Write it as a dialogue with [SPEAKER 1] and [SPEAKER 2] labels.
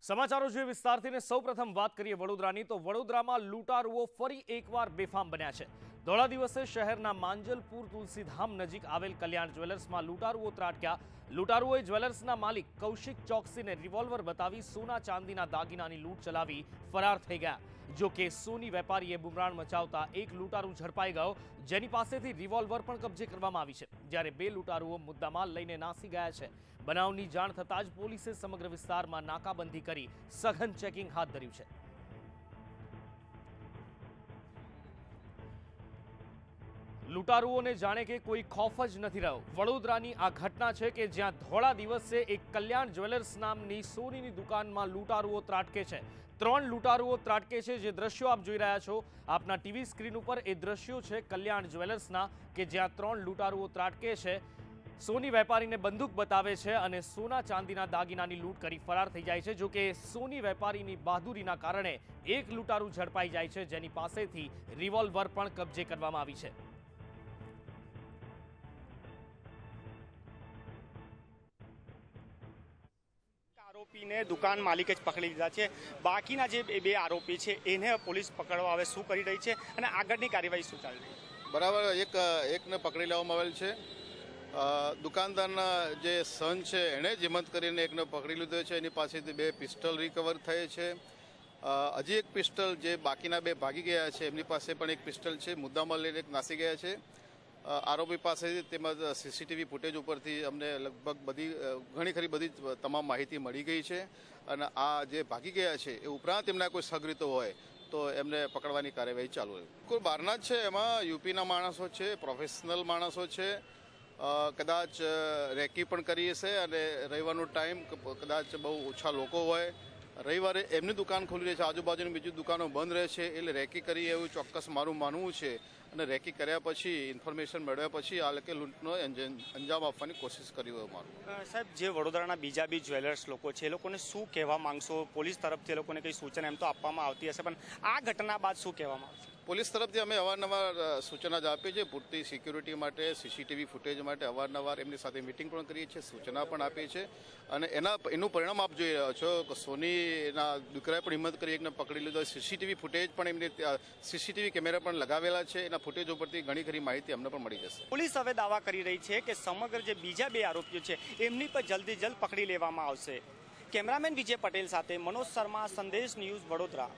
[SPEAKER 1] સમાચારો જોઈએ વિસ્તારથી ને સૌપ્રથમ વાત કરીએ વડોદરાની તો વડોદરામાં લૂંટારુઓ ફરી એકવાર બેફામ બન્યા છે। ધોળા દિવસે શહેરના માંજલપુર તુલસીધામ નજીક આવેલ કલ્યાણ જ્વેલર્સમાં લૂંટારુઓ ત્રાટક્યા। લૂંટારુઓએ જ્વેલર્સના માલિક કૌશિક ચોકસીને રિવોલ્વર બતાવી સોના ચાંદીના દાગીનાની લૂંટ ચલાવી ફરાર થઈ ગયા। જો કે સોની વેપારીએ બુમરાણ મચાવતા એક લૂંટારુ ઝડપાઈ ગયો, જેની પાસેથી રિવોલ્વર પણ કબજે કરવામાં આવી છે, જ્યારે બે લૂંટારુઓ મુદ્દામાલ લઈને નાસી ગયા છે। બનાવની જાણ થતાં જ પોલીસે સમગ્ર વિસ્તારમાં નાકાબંધી કરી સઘન ચેકિંગ હાથ ધર્યું છે। લૂંટારુઓને જાણે કે કોઈ ખૌફ જ નથી રહ્યો। વડોદરાની આ ઘટના છે કે જ્યાં ધોળા દિવસે એક કલ્યાણ જ્વેલર્સ નામની સોનીની દુકાનમાં લૂંટારુઓ ત્રાટકે છે। 3 લૂંટારુઓ ત્રાટકે છે। જે દ્રશ્યો આપ જોઈ રહ્યા છો આપના ટીવી સ્ક્રીન ઉપર, એ દ્રશ્યો છે કલ્યાણ જ્વેલર્સના કે જ્યાં 3 લૂંટારુઓ ત્રાટકે છે। સોની વેપારીને બંદૂક બતાવે છે અને સોના ચાંદીના દાગીનાની લૂંટ કરી ફરાર થઈ જાય છે। જો કે સોની વેપારીની બહાદુરીના કારણે એક લૂંટારુ ઝડપાઈ જાય છે, જેની પાસેથી રિવોલ્વર પણ કબજે કરવામાં આવી છે।
[SPEAKER 2] આરોપીને દુકાન માલિકે જ પકડી લીધા છે। બાકીના જે બે આરોપી છે એને પોલીસ પકડવા હવે શું કરી રહી છે અને આગળની કાર્યવાહી શું ચાલી રહી છે?
[SPEAKER 3] બરાબર, એકને પકડી લેવામાં આવેલ છે। દુકાનદારના જે સન છે એણે જ હિંમત કરીને એકને પકડી લીધો છે। એની પાસેથી 2 પિસ્ટલ રિકવર થઈ છે। હજી એક પિસ્ટલ જે બાકીના 2 ભાગી ગયા છે એમની પાસે પણ એક પિસ્ટલ છે, મુદ્દામાલ લઈને એક નાસી ગયા છે। આરોપી પાસેથી તેમજ સીસીટીવી ફૂટેજ ઉપરથી અમને લગભગ ઘણી ખરી બધી તમામ માહિતી મળી ગઈ છે અને આ જે ભાગી ગયા છે એ ઉપરાંત એમના કોઈ સગરીતો હોય તો એમને પકડવાની કાર્યવાહી ચાલુ રહે। કોઈ બહારના જ છે, એમાં યુપીના માણસો છે, પ્રોફેશનલ માણસો છે, કદાચ રેકી પણ કરી હશે અને રવિવારનો ટાઈમ કદાચ બહુ ઓછા લોકો હોય। રવિવારે એમની દુકાન ખુલી રહે છે, આજુબાજુની બીજી દુકાનો બંધ રહે છે, એટલે રેકી કરી એવું ચોક્કસ મારું માનવું છે અને રેકી કર્યા પછી ઇન્ફોર્મેશન મેળવ્યા પછી આ લોકો લૂંટનો અંજામ આપવાની કોશિશ કરી હોય મારું।
[SPEAKER 2] સાહેબ, જે વડોદરાના બીજા બી જ્વેલર્સ લોકો છે એ લોકોને શું કહેવા માંગશો? પોલીસ તરફથી એ લોકોને કંઈ સૂચના એમ તો આપવામાં આવતી હશે, પણ આ ઘટના બાદ શું કહેવામાં આવશે?
[SPEAKER 3] પોલીસ તરફથી અમે અવારનવાર સૂચના જ આપીએ છીએ, પૂરતી સિક્યુરિટી માટે, સીસીટીવી ફૂટેજ માટે અવારનવાર એમની સાથે મિટિંગ પણ કરીએ છીએ, સૂચના પણ આપીએ છીએ અને એનું પરિણામ આપ જોઈ રહ્યા છો કે સોનીના દીકરાએ પણ હિંમત કરી એકને પકડી લીધો। સીસીટીવી ફૂટેજ પણ એમની સીસીટીવી કેમેરા પણ લગાવેલા છે, એના ફૂટેજ ઉપરથી ઘણી ખરી માહિતી અમને પણ મળી જશે।
[SPEAKER 2] પોલીસ હવે દાવા કરી રહી છે કે સમગ્ર જે બીજા 2 આરોપીઓ છે એમની પર જલ્દી જલ્દ પકડી લેવામાં આવશે। કેમેરામેન વિજય પટેલ સાથે મનોજ શર્મા, સંદેશ ન્યૂઝ, વડોદરા।